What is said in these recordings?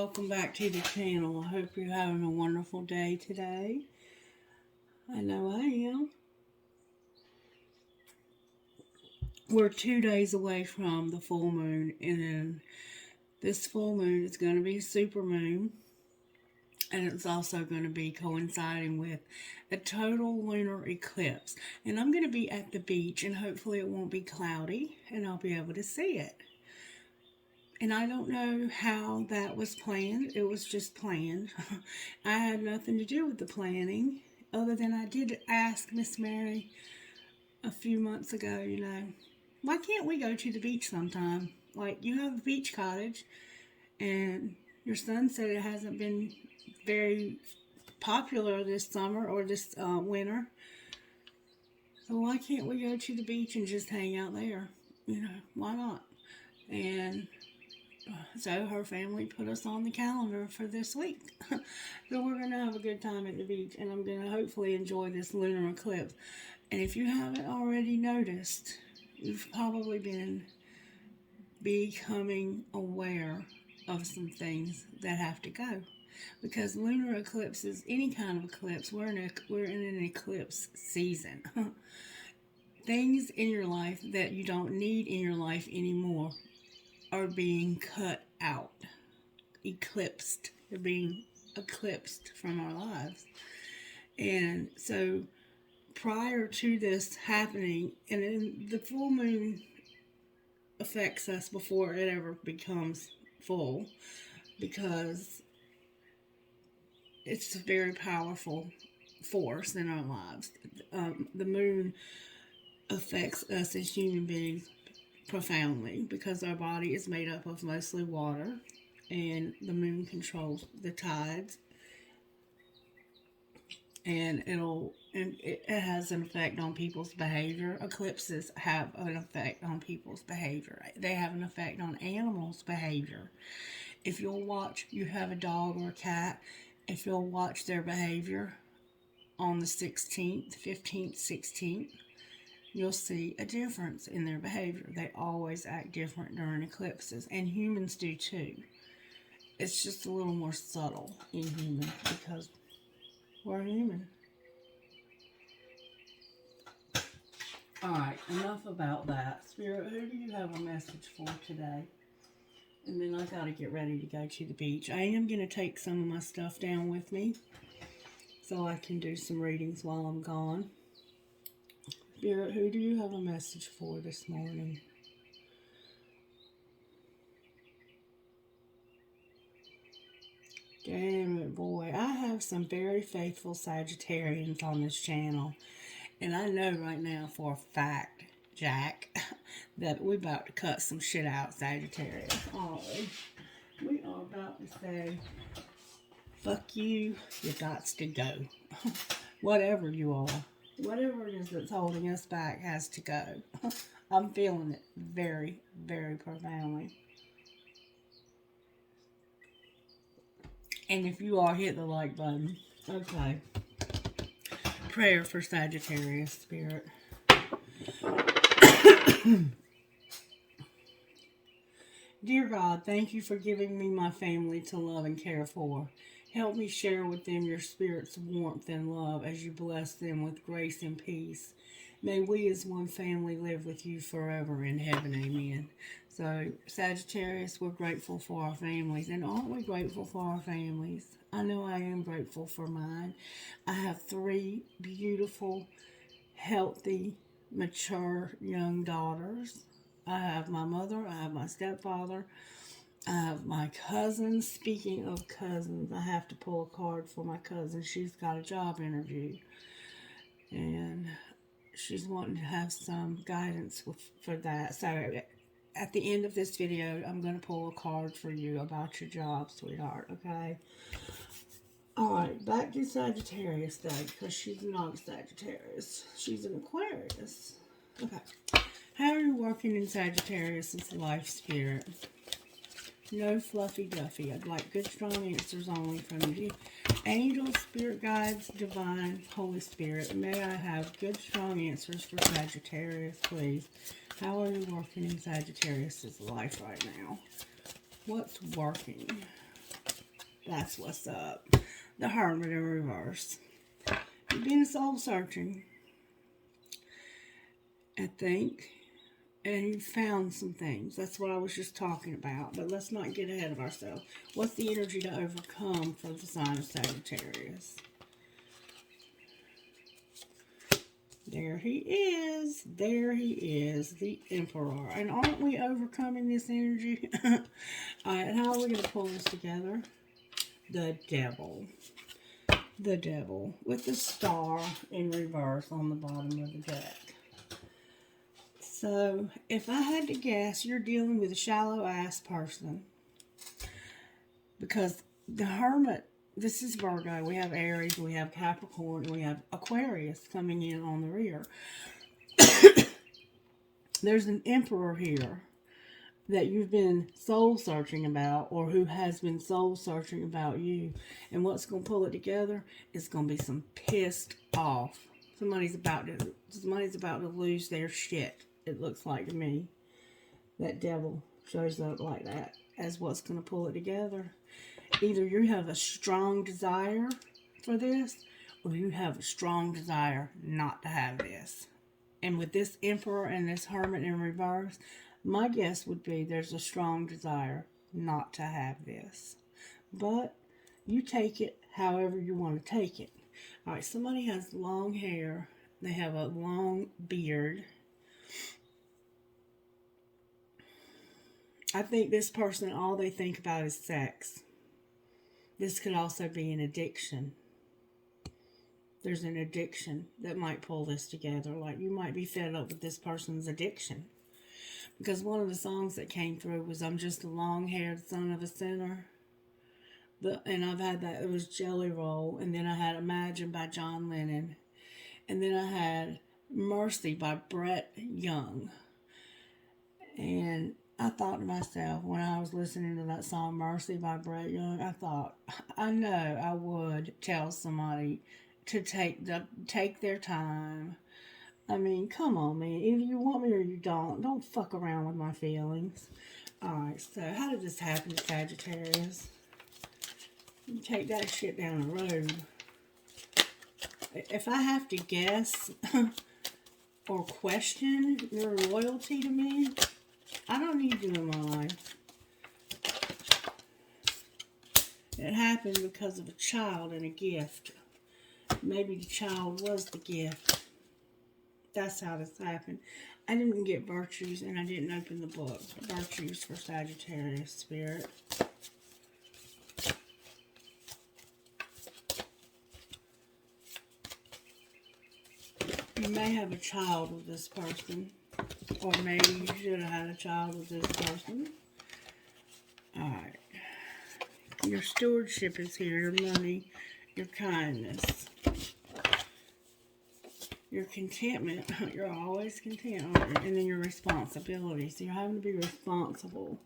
welcome back to the channel. I hope you're having a wonderful day today. I know I am. We're 2 days away from the full moon, and this full moon is going to be a super moon, and it's also going to be coinciding with a total lunar eclipse. And I'm going to be at the beach, and hopefully it won't be cloudy, and I'll be able to see it. And I don't know how that was planned. It was just planned. I had nothing to do with the planning, other than I did ask Miss Mary a few months ago, why can't we go to the beach sometime? Like, you have a beach cottage, and your son said it hasn't been very popular this summer or this winter. So why can't we go to the beach and just hang out there? Why not? And so her family put us on the calendar for this week. So we're going to have a good time at the beach, and I'm going to hopefully enjoy this lunar eclipse. And if you haven't already noticed, you've probably been becoming aware of some things that have to go. Because lunar eclipses, any kind of eclipse, we're in an eclipse season. Things in your life that you don't need in your life anymore are being cut out, eclipsed. They're being eclipsed from our lives. And so prior to this happening, and then the full moon affects us before it ever becomes full, because it's a very powerful force in our lives. The moon affects us as human beings profoundly, because our body is made up of mostly water, and the moon controls the tides, and it has an effect on people's behavior. Eclipses have an effect on people's behavior. They have an effect on animals' behavior. If you have a dog or a cat, if you'll watch their behavior on the 16th, 15th, 16th, you'll see a difference in their behavior. They always act different during eclipses, and humans do too. It's just a little more subtle in humans because we're human. Alright, enough about that. Spirit, who do you have a message for today? And then I gotta get ready to go to the beach. I am going to take some of my stuff down with me so I can do some readings while I'm gone. Spirit, who do you have a message for this morning? Damn it, boy. I have some very faithful Sagittarians on this channel. And I know right now for a fact, Jack, that we're about to cut some shit out, Sagittarius. Oh, we are about to say, fuck you, you gots to go. Whatever you are. Whatever it is that's holding us back has to go. I'm feeling it very, very profoundly. And if you are, hit the like button. Okay. Prayer for Sagittarius, Spirit. Dear God, thank you for giving me my family to love and care for. Help me share with them your Spirit's warmth and love as you bless them with grace and peace. May we as one family live with you forever in heaven. Amen. So, Sagittarius, we're grateful for our families. And aren't we grateful for our families? I know I am grateful for mine. I have 3 beautiful, healthy, mature young daughters. I have my mother. I have my stepfather. I have my cousins. Speaking of cousins, I have to pull a card for my cousin. She's got a job interview, and she's wanting to have some guidance for that. So at the end of this video, I'm going to pull a card for you about your job, sweetheart, okay? Alright, back to Sagittarius though, because she's not a Sagittarius. She's an Aquarius. Okay. How are you working in Sagittarius' life, Spirit? No fluffy duffy. I'd like good, strong answers only from you. Angels, spirit guides, divine, Holy Spirit, may I have good, strong answers for Sagittarius, please. How are you working in Sagittarius' life right now? What's working? That's what's up. The Hermit in reverse. You've been soul searching, I think. And you found some things. That's what I was just talking about. But let's not get ahead of ourselves. What's the energy to overcome for the sign of Sagittarius? There he is. There he is. The Emperor. And aren't we overcoming this energy? Alright, how are we going to pull this together? The Devil. The Devil. With the star in reverse on the bottom of the deck. So, if I had to guess, you're dealing with a shallow-ass person. Because the Hermit, this is Virgo. We have Aries, we have Capricorn, and we have Aquarius coming in on the rear. There's an Emperor here that you've been soul-searching about, or who has been soul-searching about you. And what's going to pull it together is going to be some pissed off. Somebody's about to lose their shit. It looks like to me. That Devil shows up like that as what's going to pull it together. Either you have a strong desire for this, or you have a strong desire not to have this. And with this Emperor and this Hermit in reverse, my guess would be there's a strong desire not to have this. But you take it however you want to take it. Alright, somebody has long hair. They have a long beard. I think this person, all they think about is sex. This could also be an addiction. There's an addiction that might pull this together. Like, you might be fed up with this person's addiction. Because one of the songs that came through was I'm Just a Long-Haired Son of a Sinner. And I've had that. It was Jelly Roll. And then I had Imagine by John Lennon. And then I had Mercy by Brett Young. And I thought to myself, when I was listening to that song, Mercy by Brett Young, I thought, I know I would tell somebody to take their time. I mean, come on, man. Either you want me or you don't. Don't fuck around with my feelings. Alright, so how did this happen to Sagittarius? You take that shit down the road. If I have to guess or question your loyalty to me, I don't need you in my life. It happened because of a child and a gift. Maybe the child was the gift. That's how this happened. I didn't get virtues, and I didn't open the book. Virtues for Sagittarius spirit. You may have a child with this person. Or maybe you should have had a child with this person. Alright. Your stewardship is here. Your money. Your kindness. Your contentment. You're always content, aren't you? And then your responsibility. So you're having to be responsible.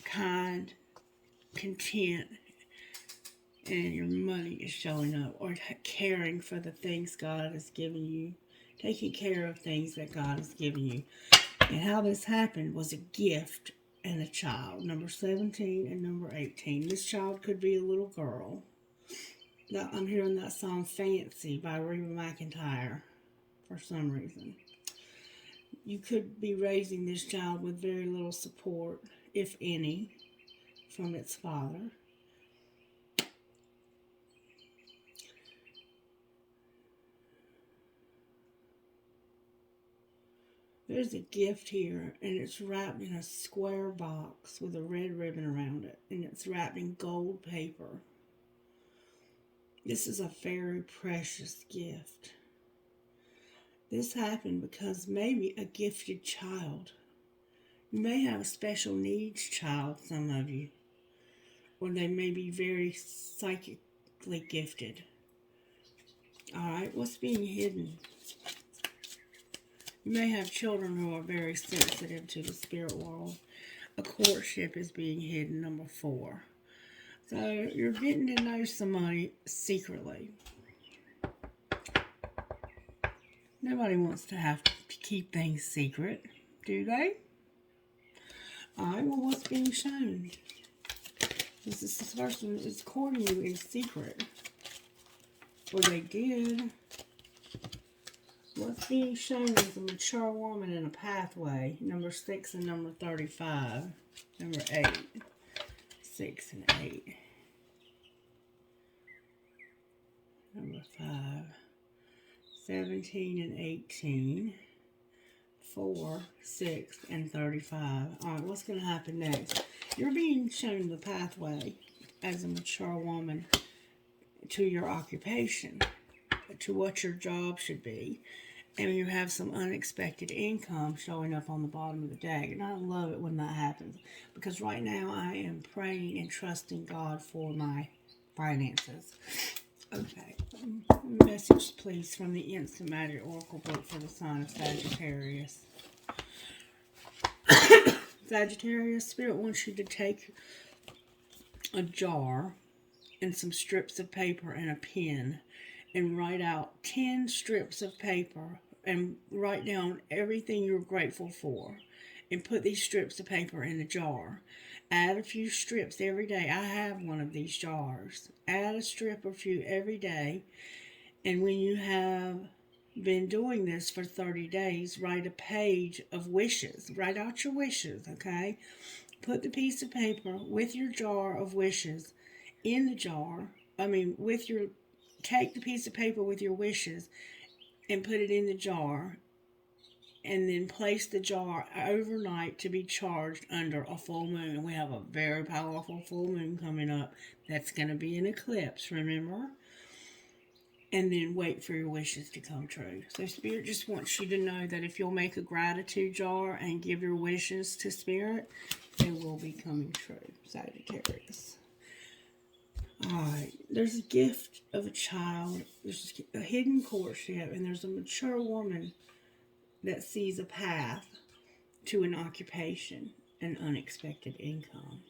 Kind. Content. And your money is showing up. Or caring for the things God has given you. Taking care of things that God has given you. And how this happened was a gift and a child. Number 17 and number 18. This child could be a little girl. Now, I'm hearing that song Fancy by Reba McEntire for some reason. You could be raising this child with very little support, if any, from its father. There's a gift here, and it's wrapped in a square box with a red ribbon around it, and it's wrapped in gold paper. This is a very precious gift. This happened because maybe a gifted child. You may have a special needs child, some of you, or they may be very psychically gifted. Alright, what's being hidden? You may have children who are very sensitive to the spirit world. A courtship is being hidden, number 4. So you're getting to know somebody secretly. Nobody wants to have to keep things secret, do they? Alright, well, what's being shown? This person is courting you in secret. Or they did. What's being shown is a mature woman in a pathway. Number 6 and number 35. Number 8. 6 and 8. Number 5. 17 and 18. 4, 6, and 35. Alright, what's going to happen next? You're being shown the pathway as a mature woman to your occupation, to what your job should be. And you have some unexpected income showing up on the bottom of the deck. And I love it when that happens. Because right now I am praying and trusting God for my finances. Okay. Message, please, from the Instant Magic Oracle book for the sign of Sagittarius. Sagittarius, Spirit wants you to take a jar and some strips of paper and a pen and write out 10 strips of paper and write down everything you're grateful for and put these strips of paper in the jar. Add a few strips every day. I have one of these jars. Add a strip or few every day. And when you have been doing this for 30 days, write a page of wishes. Write out your wishes, okay? Put the piece of paper with your jar of wishes in the jar. Take the piece of paper with your wishes and put it in the jar. And then place the jar overnight to be charged under a full moon. And we have a very powerful full moon coming up. That's going to be an eclipse, remember? And then wait for your wishes to come true. So Spirit just wants you to know that if you'll make a gratitude jar and give your wishes to Spirit, they will be coming true, Sagittarius. Alright, there's a gift of a child. There's a hidden courtship. And there's a mature woman that sees a path to an occupation and unexpected income.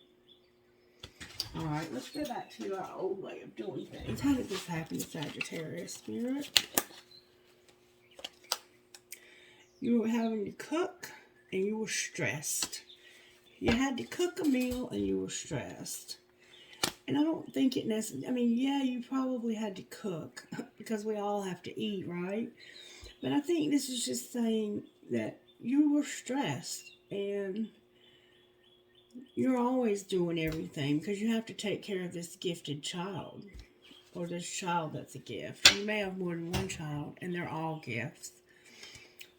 Alright, let's go back to our old way of doing things. How did this happen to Sagittarius, Spirit? You were having to cook and you were stressed. You had to cook a meal and you were stressed. And I don't think it necessarily, yeah, you probably had to cook because we all have to eat, right? But I think this is just saying that you were stressed and you're always doing everything because you have to take care of this gifted child or this child that's a gift. You may have more than one child and they're all gifts.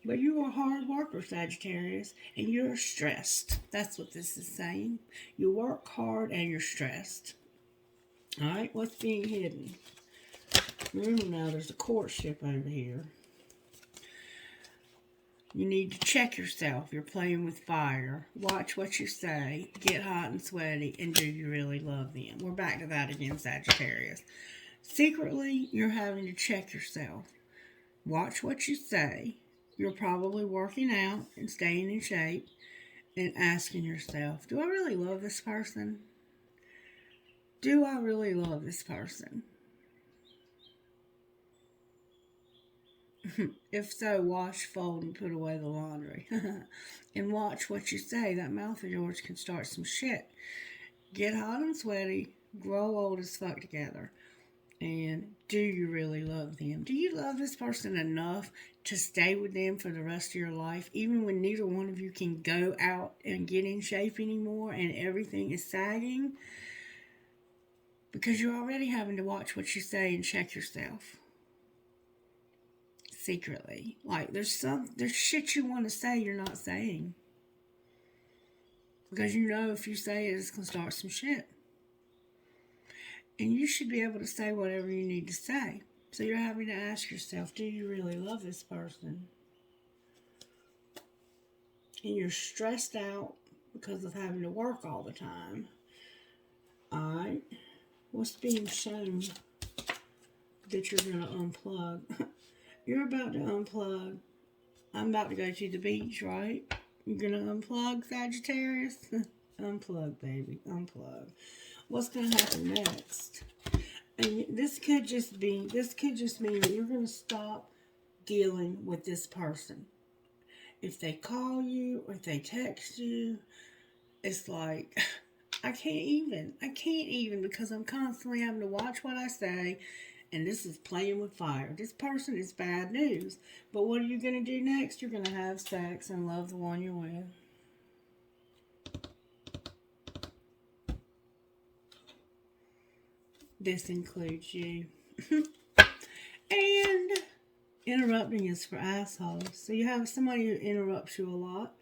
But you're a hard worker, Sagittarius, and you're stressed. That's what this is saying. You work hard and you're stressed. Alright, what's being hidden? Remember now, there's a courtship over here. You need to check yourself. You're playing with fire. Watch what you say. Get hot and sweaty. And do you really love them? We're back to that again, Sagittarius. Secretly, you're having to check yourself. Watch what you say. You're probably working out and staying in shape and asking yourself, do I really love this person? Do I really love this person? If so, wash, fold, and put away the laundry. And watch what you say. That mouth of yours can start some shit. Get hot and sweaty. Grow old as fuck together. And do you really love them? Do you love this person enough to stay with them for the rest of your life, even when neither one of you can go out and get in shape anymore and everything is sagging? Because you're already having to watch what you say and check yourself. Secretly. Like, there's shit you want to say you're not saying. Because you know if you say it, it's going to start some shit. And you should be able to say whatever you need to say. So you're having to ask yourself, do you really love this person? And you're stressed out because of having to work all the time. Alright. What's being shown that you're going to unplug? You're about to unplug. I'm about to go to the beach, right? You're going to unplug, Sagittarius? Unplug, baby. Unplug. What's going to happen next? And this could just mean that you're going to stop dealing with this person. If they call you or if they text you, it's like, I can't even because I'm constantly having to watch what I say, and this is playing with fire. This person is bad news. But what are you going to do next? You're going to have sex and love the one you're with. This includes you. And interrupting is for assholes. So you have somebody who interrupts you a lot.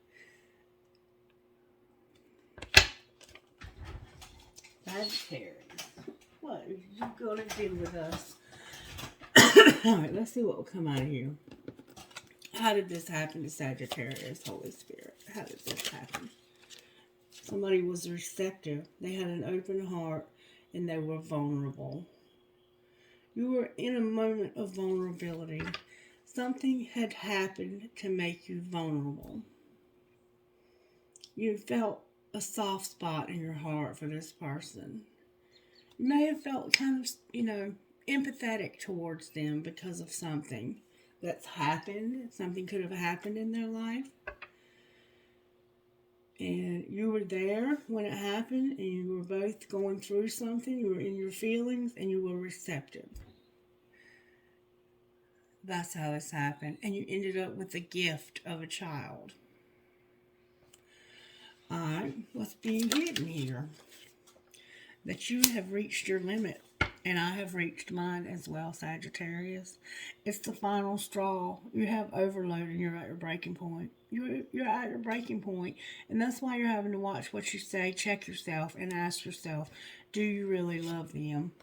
Sagittarius. What are you going to do with us? Alright, let's see what will come out of you. How did this happen to Sagittarius, Holy Spirit? How did this happen? Somebody was receptive. They had an open heart and they were vulnerable. You were in a moment of vulnerability. Something had happened to make you vulnerable. You felt a soft spot in your heart for this person. You may have felt kind of, empathetic towards them because of something that's happened. Something could have happened in their life. And you were there when it happened, and you were both going through something. You were in your feelings, and you were receptive. That's how this happened. And you ended up with the gift of a child. Alright, what's being hidden here? That you have reached your limit. And I have reached mine as well, Sagittarius. It's the final straw. You have overload and you're at your breaking point. You're at your breaking point. And that's why you're having to watch what you say, check yourself, and ask yourself, do you really love them?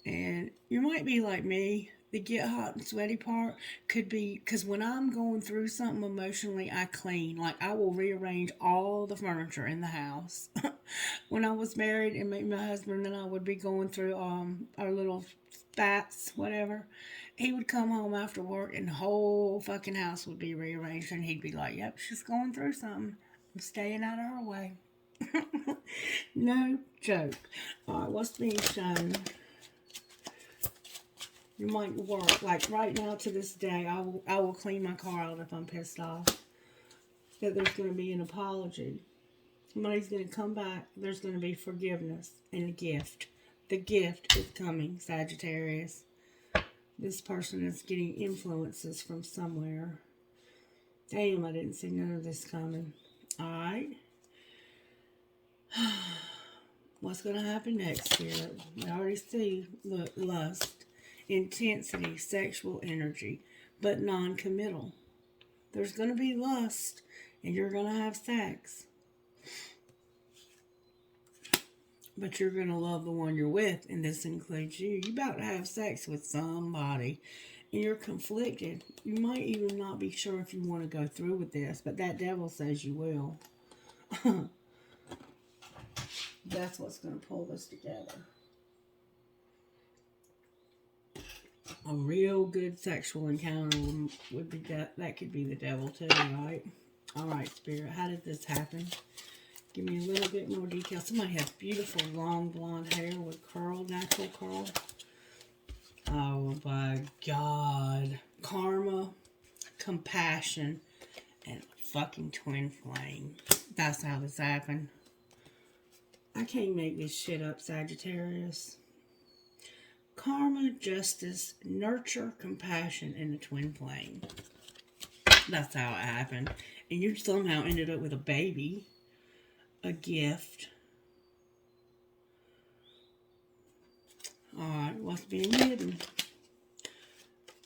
And you might be like me. The get hot and sweaty part could be, because when I'm going through something emotionally, I clean. Like, I will rearrange all the furniture in the house. When I was married and my husband and I would be going through our little spats, whatever, he would come home after work and the whole fucking house would be rearranged, and he'd be like, yep, she's going through something. I'm staying out of her way. No joke. Alright, what's being shown? You might work. Like right now to this day, I will clean my car out if I'm pissed off. That there's going to be an apology. Somebody's going to come back. There's going to be forgiveness and a gift. The gift is coming, Sagittarius. This person is getting influences from somewhere. Damn, I didn't see none of this coming. Alright. What's going to happen next, Spirit? I already see, look, lust. Intensity, sexual energy, but non-committal. There's going to be lust, and you're going to have sex. But you're going to love the one you're with, and this includes you. You're about to have sex with somebody, and you're conflicted. You might even not be sure if you want to go through with this, but that devil says you will. That's what's going to pull this together. A real good sexual encounter would be that could be the devil too, right? Alright, Spirit, how did this happen? Give me a little bit more detail. Somebody has beautiful long blonde hair with natural curl. Oh my God. Karma, compassion, and a fucking twin flame. That's how this happened. I can't make this shit up, Sagittarius. Karma, justice, nurture, compassion, and a twin flame. That's how it happened. And you somehow ended up with a baby. A gift. Alright, what's being hidden?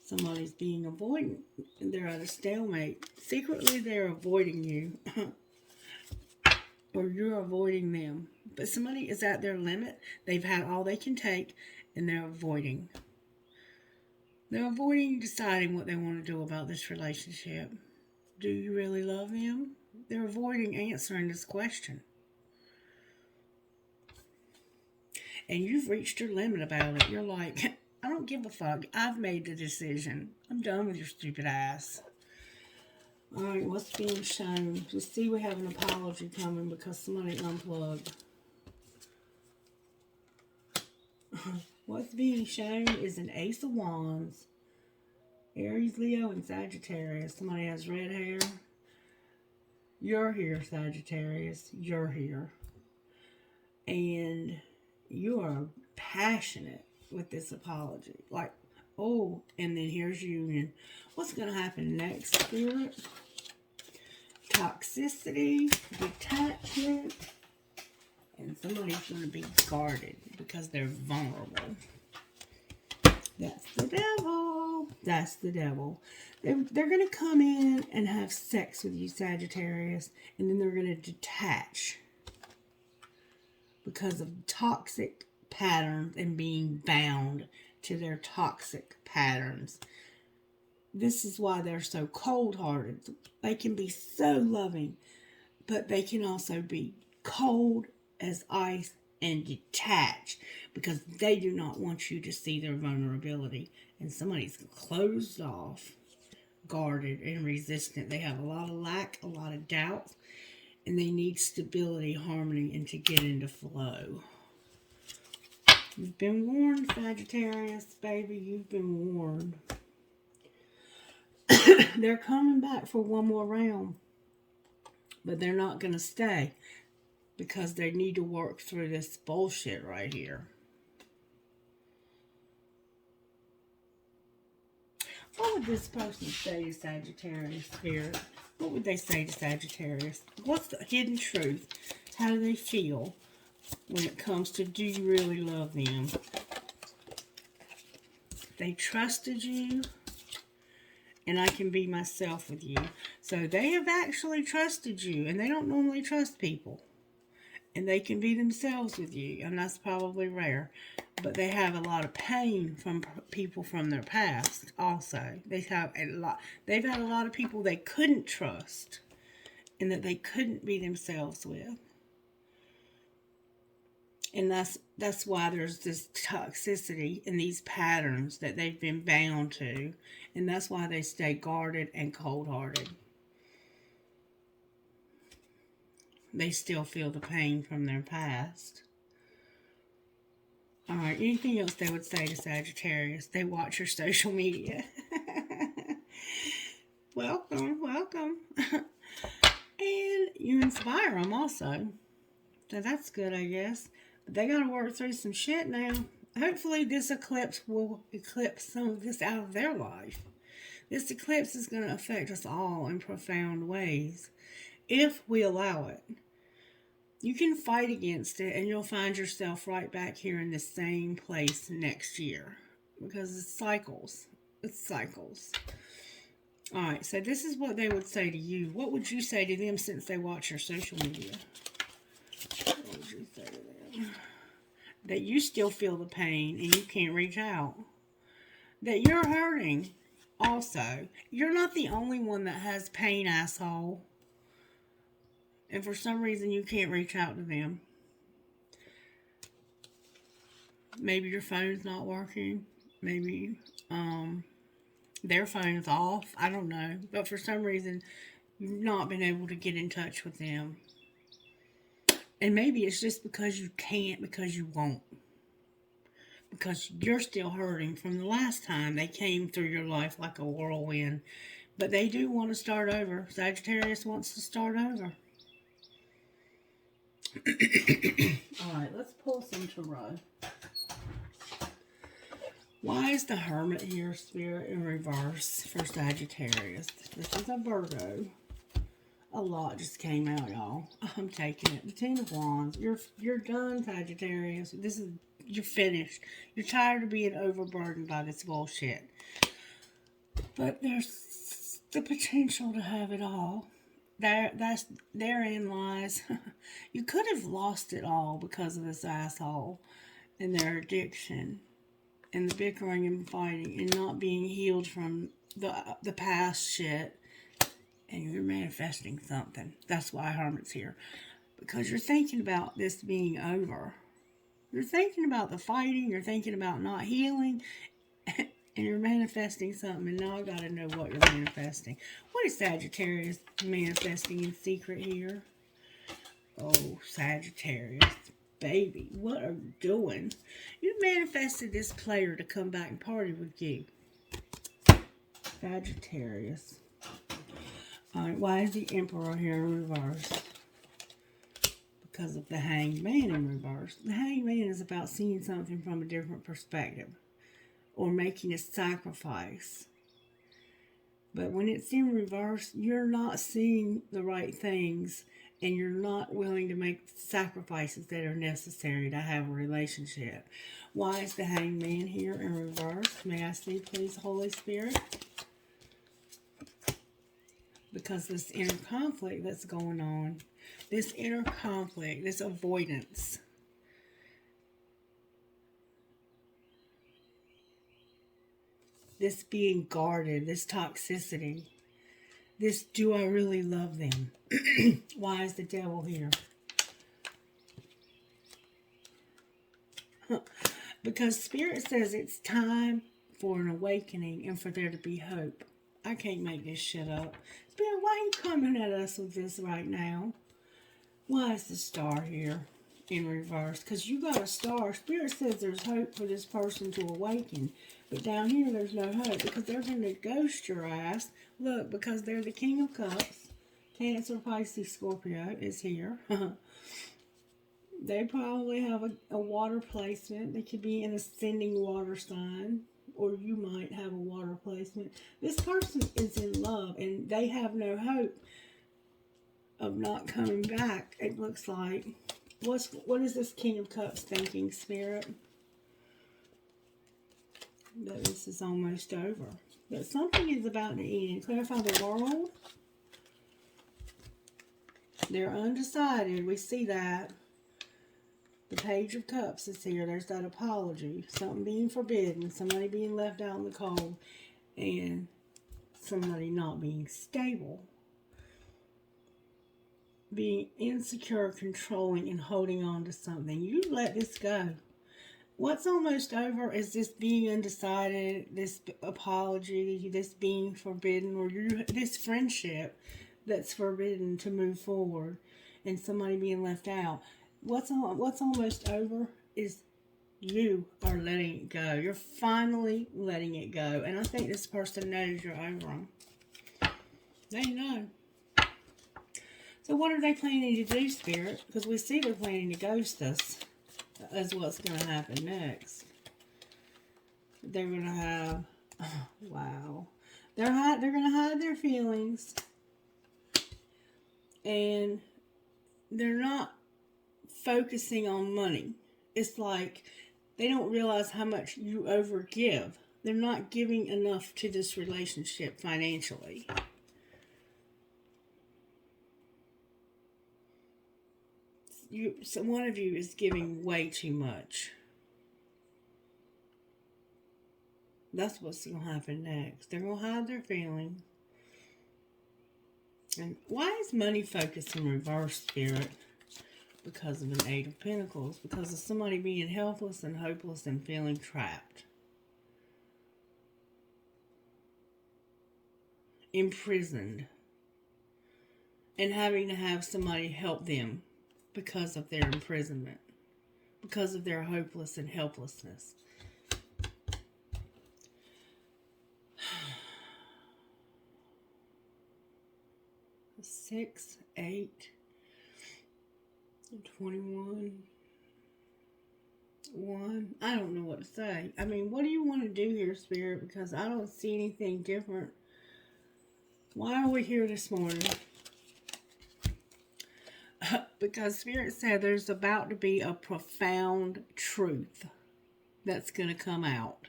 Somebody's being avoidant. They're at a stalemate. Secretly, they're avoiding you. Or you're avoiding them. But somebody is at their limit. They've had all they can take. And they're avoiding. They're avoiding deciding what they want to do about this relationship. Do you really love them? They're avoiding answering this question. And you've reached your limit about it. You're like, I don't give a fuck. I've made the decision. I'm done with your stupid ass. Alright, what's being shown? Just see we have an apology coming because somebody unplugged. What's being shown is an Ace of Wands. Aries, Leo, and Sagittarius. Somebody has red hair. You're here, Sagittarius. You're here. And you are passionate with this apology. Like, oh, and then here's union. What's going to happen next, Spirit? Toxicity, detachment, and somebody's going to be guarded because they're vulnerable. That's the devil. That's the devil. They're going to come in and have sex with you, Sagittarius, and then they're going to detach because of toxic patterns and being bound to their toxic patterns. This is why they're so cold-hearted. They can be so loving, but they can also be cold as ice and detached because they do not want you to see their vulnerability. And somebody's closed off, guarded, and resistant. They have a lot of lack, a lot of doubt, and they need stability, harmony, and to get into flow. You've been warned, Sagittarius, baby. You've been warned. They're coming back for one more round, but they're not going to stay because they need to work through this bullshit right here. What would this person say to Sagittarius, Spirit? What would they say to Sagittarius? What's the hidden truth? How do they feel when it comes to, do you really love them? They trusted you, and I can be myself with you. So they have actually trusted you, and they don't normally trust people. And they can be themselves with you, and that's probably rare. But they have a lot of pain from people from their past also. They've had a lot of people they couldn't trust and that they couldn't be themselves with. And that's why there's this toxicity and these patterns that they've been bound to. And that's why they stay guarded and cold-hearted. They still feel the pain from their past. Alright, anything else they would say to Sagittarius? They watch your social media. Welcome, welcome. And you inspire them also. So that's good, I guess. But they got to work through some shit now. Hopefully this eclipse will eclipse some of this out of their life. This eclipse is going to affect us all in profound ways, if we allow it. You can fight against it and you'll find yourself right back here in the same place next year. Because it's cycles. It's cycles. Alright, so this is what they would say to you. What would you say to them since they watch your social media? What would you say to them? That you still feel the pain and you can't reach out. That you're hurting also. You're not the only one that has pain, asshole. And for some reason you can't reach out to them. Maybe your phone's not working. Maybe their phone's off. I don't know. But for some reason you've not been able to get in touch with them. And maybe it's just because you can't, because you won't. Because you're still hurting from the last time they came through your life like a whirlwind. But they do want to start over. Sagittarius wants to start over. Alright, let's pull some tarot. Why is the Hermit here, Spirit, in reverse for Sagittarius? This is a Virgo. A lot just came out, y'all. I'm taking it. The Ten of Wands. You're done, Sagittarius. You're finished. You're tired of being overburdened by this bullshit. But there's the potential to have it all. Therein lies. You could have lost it all because of this asshole and their addiction and the bickering and fighting and not being healed from the past shit. And you're manifesting something. That's why Hermit's here. Because you're thinking about this being over. You're thinking about the fighting. You're thinking about not healing. And you're manifesting something. And now I gotta know what you're manifesting. What is Sagittarius manifesting in secret here? Oh, Sagittarius. Baby, what are you doing? You manifested this player to come back and party with you. Sagittarius. Alright, why is the Emperor here in reverse? because of the Hanged Man in reverse. The Hanged Man is about seeing something from a different perspective or making a sacrifice. But when it's in reverse, you're not seeing the right things and you're not willing to make sacrifices that are necessary to have a relationship. Why is the Hanged Man here in reverse? May I see, please, Holy Spirit? Because this inner conflict that's going on, this inner conflict, this avoidance, this being guarded, this toxicity, this do I really love them? Why is the devil here? Because Spirit says it's time for an awakening and for there to be hope. I can't make this shit up. Spirit, why are you coming at us with this right now? Why is the star here in reverse? Because you got a star. Spirit says there's hope for this person to awaken. But down here, there's no hope because they're going to ghost your ass. Look, because they're the King of Cups. Cancer, Pisces, Scorpio is here. They probably have a water placement. They could be an ascending water sign. Or you might have a water placement. This person is in love and they have no hope of not coming back, it looks like. What is this King of Cups thinking, Spirit? That this is almost over. That something is about to end. Clarify the world. They're undecided. We see that. The Page of Cups is here. There's that apology. Something being forbidden. Somebody being left out in the cold. And somebody not being stable. Being insecure, controlling, and holding on to something. You let this go. What's almost over is this being undecided, this apology, this being forbidden, or this friendship that's forbidden to move forward, and somebody being left out. What's almost over is you are letting it go. You're finally letting it go. And I think this person knows you're over them. They know. So what are they planning to do, Spirit? Because we see they're planning to ghost us. That's what's going to happen next. They're going to have... Oh, wow. They're going to hide their feelings. And they're not focusing on money. It's like they don't realize how much you overgive. They're not giving enough to this relationship financially. So one of you is giving way too much. That's what's going to happen next. They're going to hide their feelings. And why is money focused in reverse, Spirit? Because of an Eight of Pentacles. Because of somebody being helpless and hopeless and feeling trapped. Imprisoned. And having to have somebody help them because of their imprisonment. Because of their hopeless and helplessness. Six, 8, 21, 1. I don't know what to say. I mean, what do you want to do here, Spirit? Because I don't see anything different. Why are we here this morning? Because Spirit said there's about to be a profound truth that's going to come out.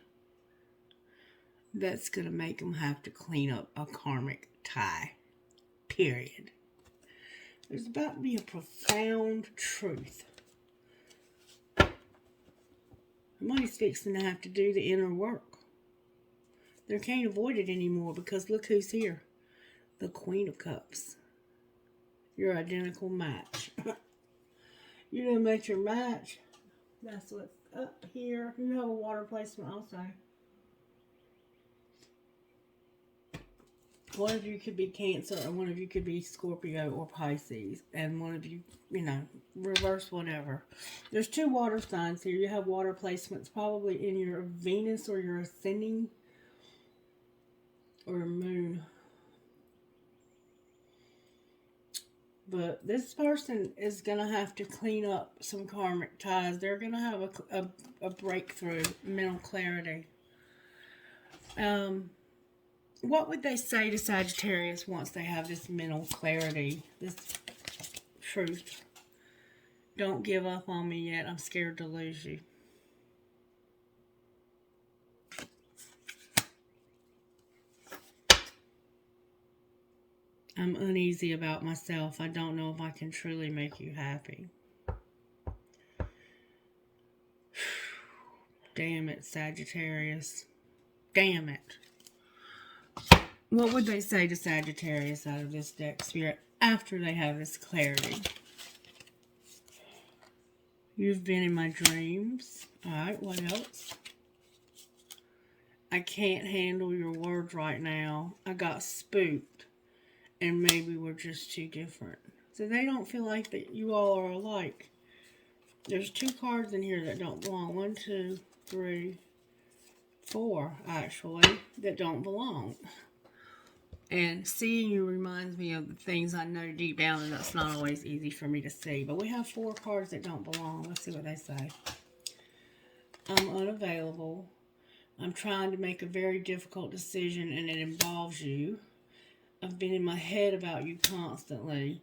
That's going to make them have to clean up a karmic tie. Period. There's about to be a profound truth. Somebody's fixing to have to do the inner work. They can't avoid it anymore because look who's here. The Queen of Cups. Your identical match. You didn't match your match. That's what's up here. You have a water placement also. One of you could be Cancer, and one of you could be Scorpio or Pisces, and one of you, reverse whatever. There's 2 water signs here. You have water placements probably in your Venus or your ascending or moon. But this person is going to have to clean up some karmic ties. They're going to have a breakthrough, mental clarity. What would they say to Sagittarius once they have this mental clarity, this truth? Don't give up on me yet. I'm scared to lose you. I'm uneasy about myself. I don't know if I can truly make you happy. Damn it, Sagittarius. Damn it. What would they say to Sagittarius out of this deck, Spirit, after they have this clarity? You've been in my dreams. Alright, what else? I can't handle your words right now. I got spooked. And maybe we're just too different. So they don't feel like that you all are alike. There's 2 cards in here that don't belong. 1, 2, 3, 4, actually, that don't belong. And seeing you reminds me of the things I know deep down, and that's not always easy for me to see. But we have 4 cards that don't belong. Let's see what they say. I'm unavailable. I'm trying to make a very difficult decision, and it involves you. I've been in my head about you constantly.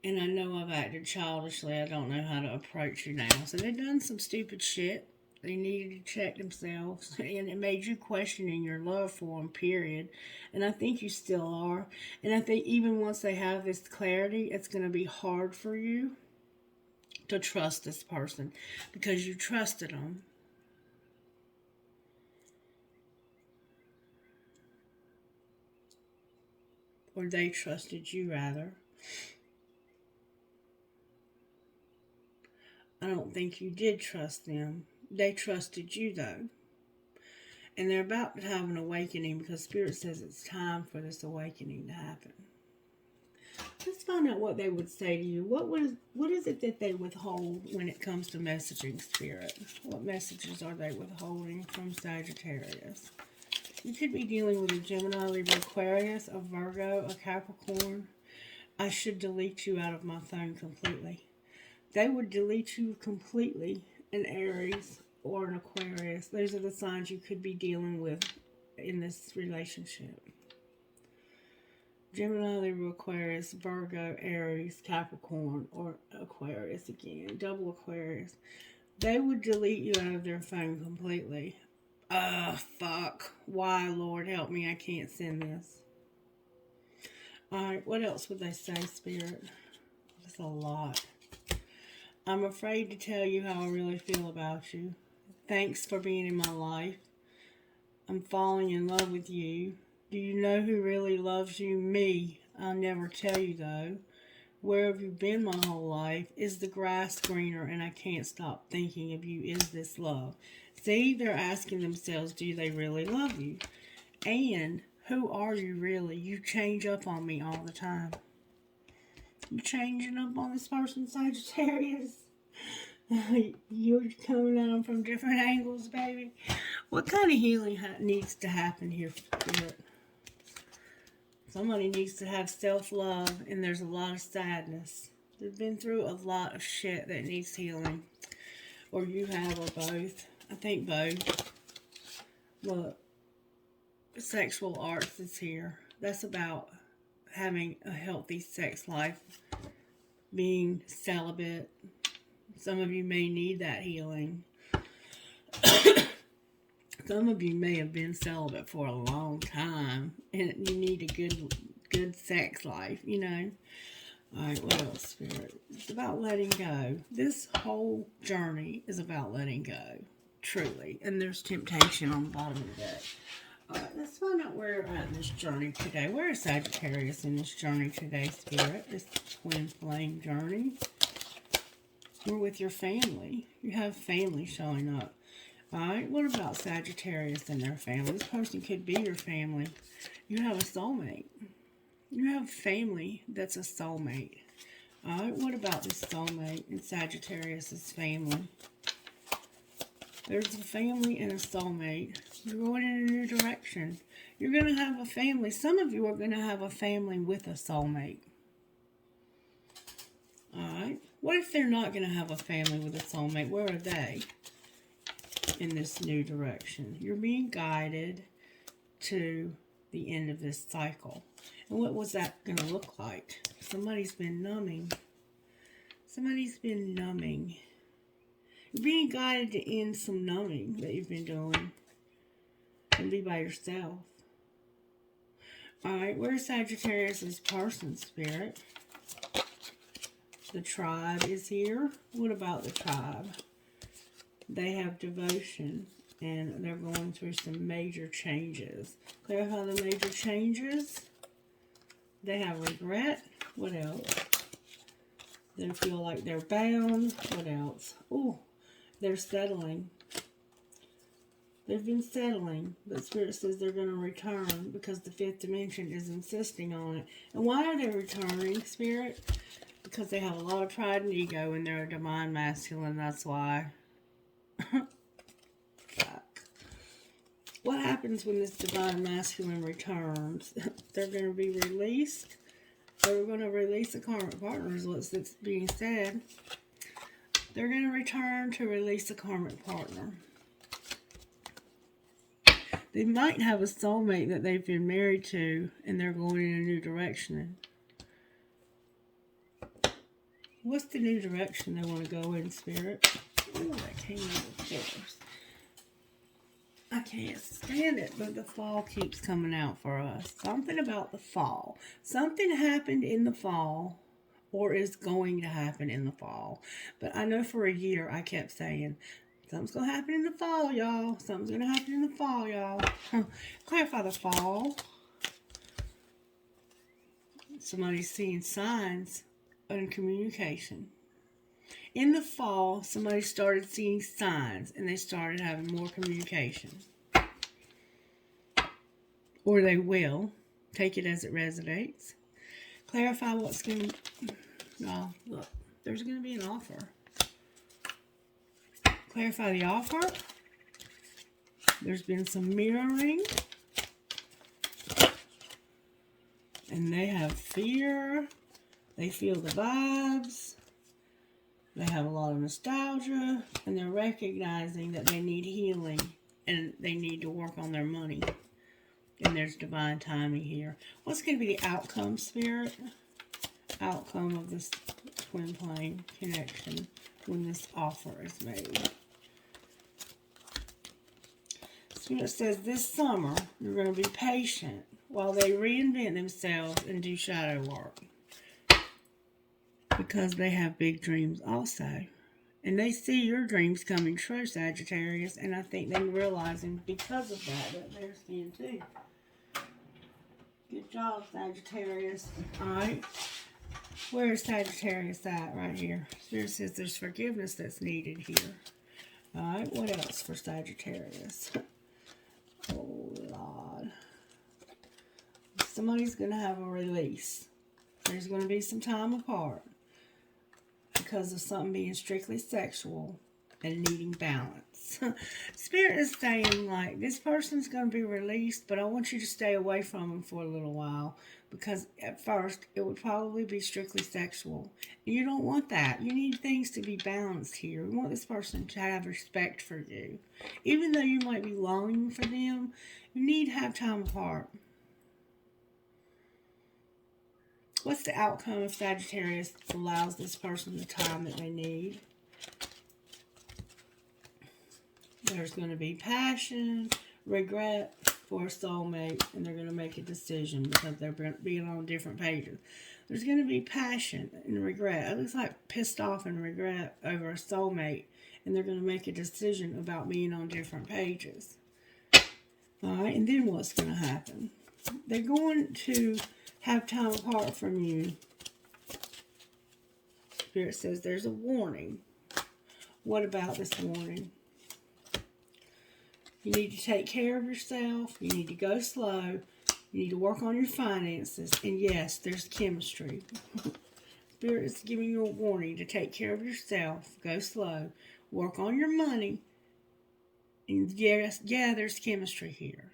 And I know I've acted childishly. I don't know how to approach you now. So they've done some stupid shit. They needed to check themselves. And it made you questioning your love for them, period. And I think you still are. And I think even once they have this clarity, it's going to be hard for you to trust this person. Because you trusted them. Or they trusted you, rather. I don't think you did trust them. They trusted you, though. And they're about to have an awakening because Spirit says it's time for this awakening to happen. Let's find out what they would say to you. What is it that they withhold when it comes to messaging, Spirit? What messages are they withholding from Sagittarius? You could be dealing with a Gemini, Libra, Aquarius, a Virgo, a Capricorn. I should delete you out of my phone completely. They would delete you completely, an Aries or an Aquarius. Those are the signs you could be dealing with in this relationship. Gemini, Libra, Aquarius, Virgo, Aries, Capricorn, or Aquarius again. Double Aquarius. They would delete you out of their phone completely. Fuck. Why, Lord, help me. I can't send this. Alright, what else would they say, Spirit? That's a lot. I'm afraid to tell you how I really feel about you. Thanks for being in my life. I'm falling in love with you. Do you know who really loves you? Me. I'll never tell you, though. Where have you been my whole life? Is the grass greener? And I can't stop thinking of you. Is this love? See, they're asking themselves, do they really love you? And who are you really? You change up on me all the time. You changing up on this person, Sagittarius? You're coming at them from different angles, baby. What kind of healing needs to happen here, Spirit? Somebody needs to have self-love, and there's a lot of sadness. They've been through a lot of shit that needs healing. Or you have, or both. I think both. Look, sexual arts is here. That's about having a healthy sex life. Being celibate. Some of you may need that healing. Some of you may have been celibate for a long time, and you need a good sex life, you know. Alright, what else, Spirit? It's about letting go. This whole journey is about letting go, truly. And there's temptation on the bottom of the deck. Alright, let's find out where we're at in this journey today. Where is Sagittarius in this journey today, Spirit? This twin flame journey. We're with your family. You have family showing up. Alright, what about Sagittarius and their family? This person could be your family. You have a soulmate. You have family that's a soulmate. Alright, what about this soulmate and Sagittarius' family? There's a family and a soulmate. You're going in a new direction. You're going to have a family. Some of you are going to have a family with a soulmate. What if they're not going to have a family with a soulmate? Where are they in this new direction? You're being guided to the end of this cycle. And what was that going to look like? Somebody's been numbing. Somebody's been numbing. You're being guided to end some numbing that you've been doing and be by yourself. Alright, where's Sagittarius' person, Spirit? The tribe is here. What about the tribe? They have devotion and they're going through some major changes. Clarify the major changes. They have regret. What else? They feel like they're bound. What else? Oh, they're settling. They've been settling, but Spirit says they're going to return because the fifth dimension is insisting on it. And why are they returning, Spirit? Because they have a lot of pride and ego and they're a divine masculine, that's why. Fuck. What happens when this divine masculine returns? They're going to be released. They're going to release the karmic partner is what's being said. They're going to return to release the karmic partner. They might have a soulmate that they've been married to and they're going in a new direction. What's the new direction they want to go in, Spirit? Oh, that came out of course. I can't stand it, but the fall keeps coming out for us. Something about the fall. Something happened in the fall or is going to happen in the fall. But I know for a year I kept saying, something's going to happen in the fall, y'all. Something's going to happen in the fall, y'all. Clarify the fall. Somebody's seeing signs in communication. In the fall, somebody started seeing signs and they started having more communication. Or they will. Take it as it resonates. Clarify what's going to... Oh, look. There's going to be an offer. Clarify the offer. There's been some mirroring. And they have fear. They feel the vibes. They have a lot of nostalgia. And they're recognizing that they need healing. And they need to work on their money. And there's divine timing here. What's going to be the outcome, Spirit? Outcome of this twin flame connection when this offer is made. Spirit says this summer you're going to be patient while they reinvent themselves and do shadow work. Because they have big dreams also. And they see your dreams coming true, Sagittarius. And I think they're realizing because of that they're seeing too. Good job, Sagittarius. Alright. Where is Sagittarius at? Right here. Spirit says there's forgiveness that's needed here. Alright, what else for Sagittarius? Oh, Lord. Somebody's going to have a release. There's going to be some time apart. Because of something being strictly sexual and needing balance. Spirit is saying, like, this person's going to be released, but I want you to stay away from them for a little while. Because at first, it would probably be strictly sexual. And you don't want that. You need things to be balanced here. You want this person to have respect for you. Even though you might be longing for them, you need to have time apart. What's the outcome if Sagittarius allows this person the time that they need? There's going to be passion, regret for a soulmate, and they're going to make a decision because they're being on different pages. There's going to be passion and regret. It looks like pissed off and regret over a soulmate, and they're going to make a decision about being on different pages. Alright, and then what's going to happen? They're going to have time apart from you. Spirit says there's a warning. What about this warning? You need to take care of yourself. You need to go slow. You need to work on your finances. And yes, there's chemistry. Spirit is giving you a warning to take care of yourself. Go slow. Work on your money. And yes, yeah, there's chemistry here.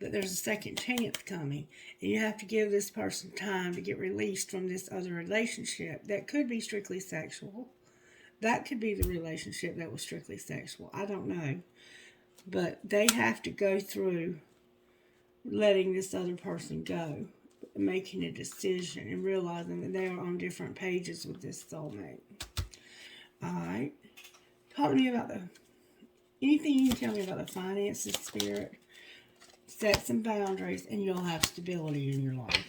that there's a second chance coming. And you have to give this person time to get released from this other relationship that could be strictly sexual. That could be the relationship that was strictly sexual. I don't know. But they have to go through letting this other person go, making a decision, and realizing that they are on different pages with this soulmate. Alright. Talk to me about anything you can tell me about the finances, Spirit. Set some boundaries and you'll have stability in your life.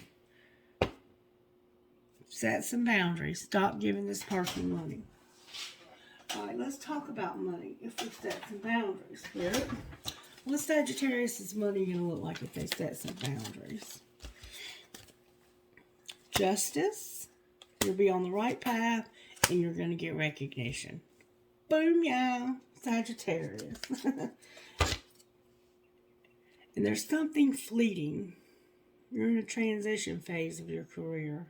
Set some boundaries. Stop giving this person money. Alright, let's talk about money. If we set some boundaries, Spirit. What's Sagittarius' money going to look like if they set some boundaries? Justice. You'll be on the right path and you're going to get recognition. Boom, yeah. Sagittarius. And there's something fleeting. You're in a transition phase of your career.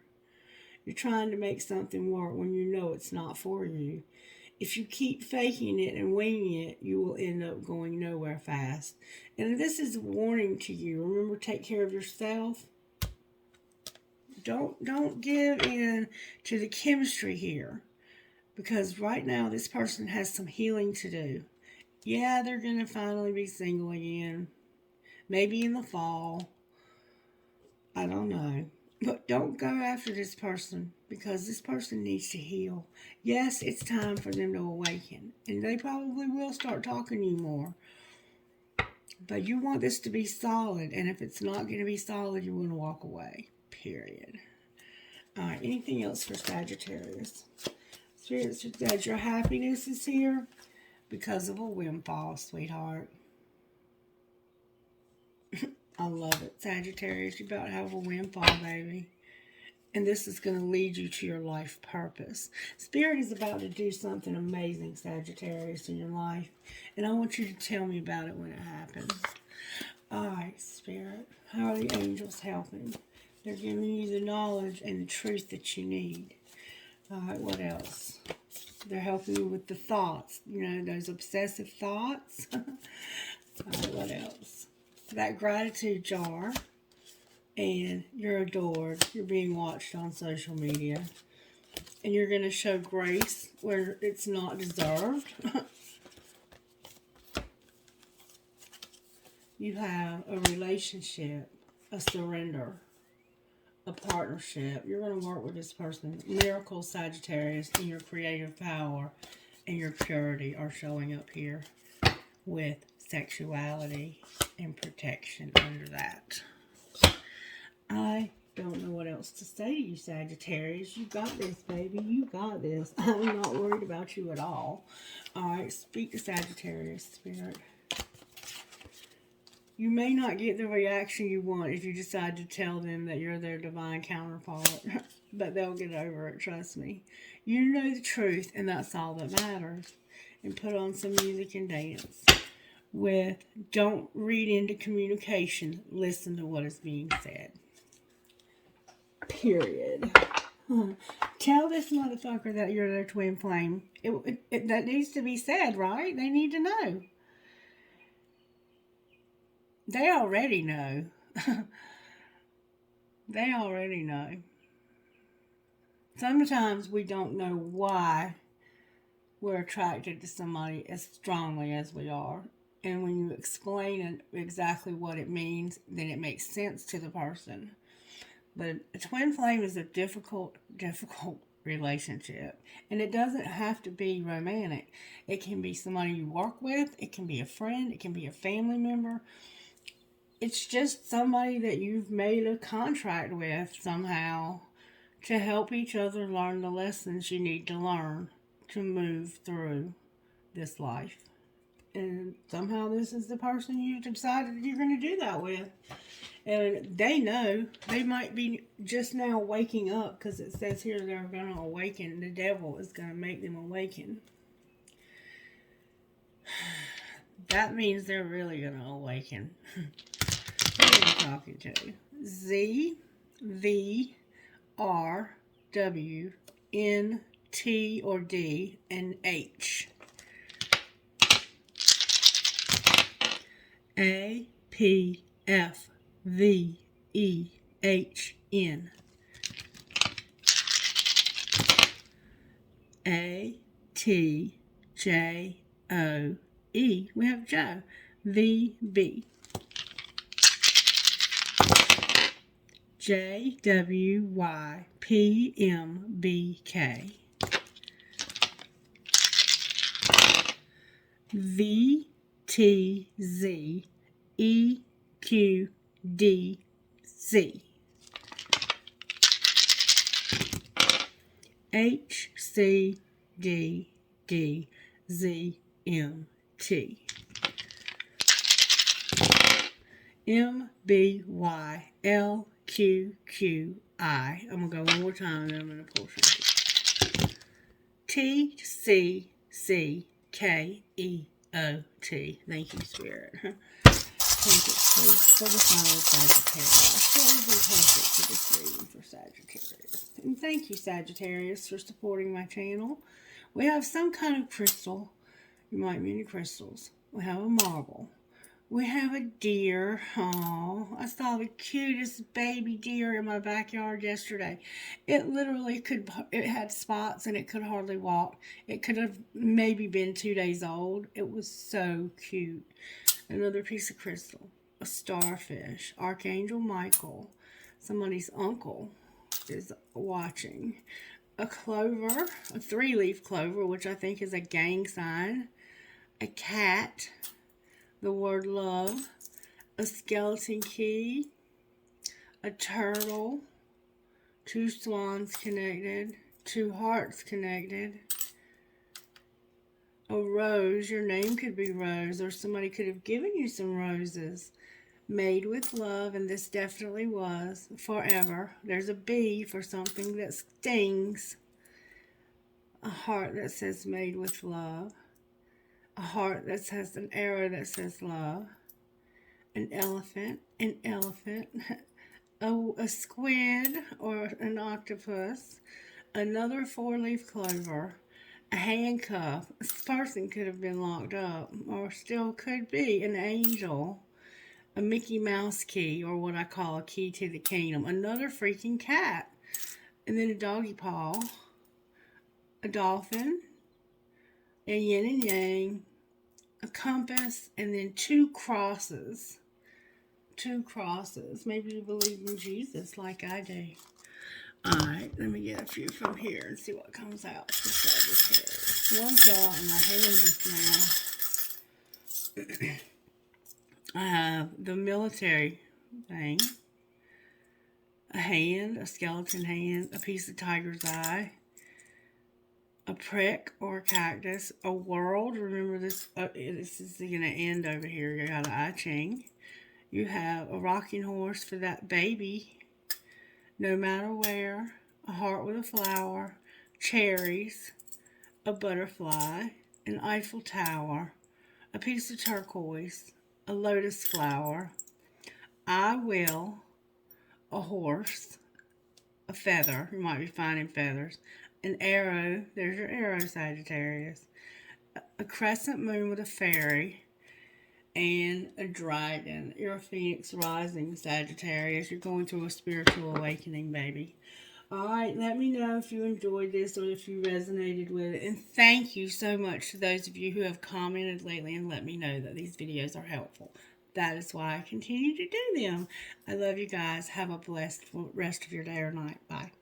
You're trying to make something work when you know it's not for you. If you keep faking it and winging it, you will end up going nowhere fast. And this is a warning to you. Remember, take care of yourself. Don't give in to the chemistry here. Because right now, this person has some healing to do. Yeah, they're going to finally be single again. Maybe in the fall. I don't know. But don't go after this person because this person needs to heal. Yes, it's time for them to awaken. And they probably will start talking to you more. But you want this to be solid. And if it's not going to be solid, you want to walk away. Period. Alright, anything else for Sagittarius? Spirit says your happiness is here because of a windfall, sweetheart. I love it. Sagittarius, you're about to have a windfall, baby. And this is going to lead you to your life purpose. Spirit is about to do something amazing, Sagittarius, in your life. And I want you to tell me about it when it happens. Alright, Spirit. How are the angels helping? They're giving you the knowledge and the truth that you need. Alright, what else? They're helping you with the thoughts. You know, those obsessive thoughts. Alright, what else? That gratitude jar, and you're adored. You're being watched on social media, and you're going to show grace where it's not deserved. You have a relationship, a surrender, a partnership. You're going to work with this person. Miracle, Sagittarius, and your creative power and your purity are showing up here with sexuality and protection under that. I don't know what else to say to you, Sagittarius. You got this, baby. You got this. I'm not worried about you at all. Alright, speak to Sagittarius, Spirit. You may not get the reaction you want if you decide to tell them that you're their divine counterpart. But they'll get over it, trust me. You know the truth, and that's all that matters. And put on some music and dance. With don't read into communication, listen to what is being said. Period. Tell this motherfucker that you're their twin flame. That needs to be said, right? They need to know. They already know. They already know. Sometimes we don't know why we're attracted to somebody as strongly as we are. And when you explain exactly what it means, then it makes sense to the person. But a twin flame is a difficult relationship. And it doesn't have to be romantic. It can be somebody you work with. It can be a friend. It can be a family member. It's just somebody that you've made a contract with somehow to help each other learn the lessons you need to learn to move through this life. And somehow this is the person you decided you're going to do that with. And they know. They might be just now waking up because it says here they're going to awaken. The devil is going to make them awaken. That means they're really going to awaken. Who are you talking to? Z, V, R, W, N, T, or D, and H. A, P, F V E H N. A T J O E. We have Joe. V B. J W Y P M B K. V T Z E Q D Z. H C D D Z M T. M B Y L Q Q I. I'm going to go one more time and then I'm going to pull something. T C C K E O T. Thank you, Spirit. Thank you, please, for the final Sagittarius. That would be perfect for this reading for Sagittarius. And thank you, Sagittarius, for supporting my channel. We have some kind of crystal. You might be into crystals. We have a marble. We have a deer. Oh, I saw the cutest baby deer in my backyard yesterday. It literally it had spots and it could hardly walk. It could have maybe been 2 days old. It was so cute. Another piece of crystal. A starfish. Archangel Michael. Somebody's uncle is watching. A clover. A 3-leaf clover, which I think is a gang sign. A cat. The word love, a skeleton key, a turtle, 2 swans connected, 2 hearts connected, a rose. Your name could be Rose, or somebody could have given you some roses. Made with love, and this definitely was forever. There's a B for something that stings. A heart that says made with love. A heart that says an arrow that says love. An elephant, a squid or an octopus, another 4-leaf clover, a handcuff. This person could have been locked up or still could be. An angel, a Mickey Mouse key, or what I call a key to the kingdom, another freaking cat, and then a doggy paw, a dolphin, a yin and yang, a compass, and then 2 crosses. 2 crosses. Maybe you believe in Jesus like I do. Alright, let me get a few from here and see what comes out for Sagittarius. One fell out in my hand just now. I have the military thing. A hand, a skeleton hand, a piece of tiger's eye, a prick or a cactus, a world. Remember this, this is going to end over here. You got an I Ching. You have a rocking horse for that baby, no matter where, a heart with a flower, cherries, a butterfly, an Eiffel Tower, a piece of turquoise, a lotus flower, I will, a horse, a feather. You might be finding feathers. An arrow. There's your arrow, Sagittarius. A crescent moon with a fairy. And a dragon. You're a phoenix rising, Sagittarius. You're going through a spiritual awakening, baby. Alright, let me know if you enjoyed this or if you resonated with it. And thank you so much to those of you who have commented lately and let me know that these videos are helpful. That is why I continue to do them. I love you guys. Have a blessed rest of your day or night. Bye.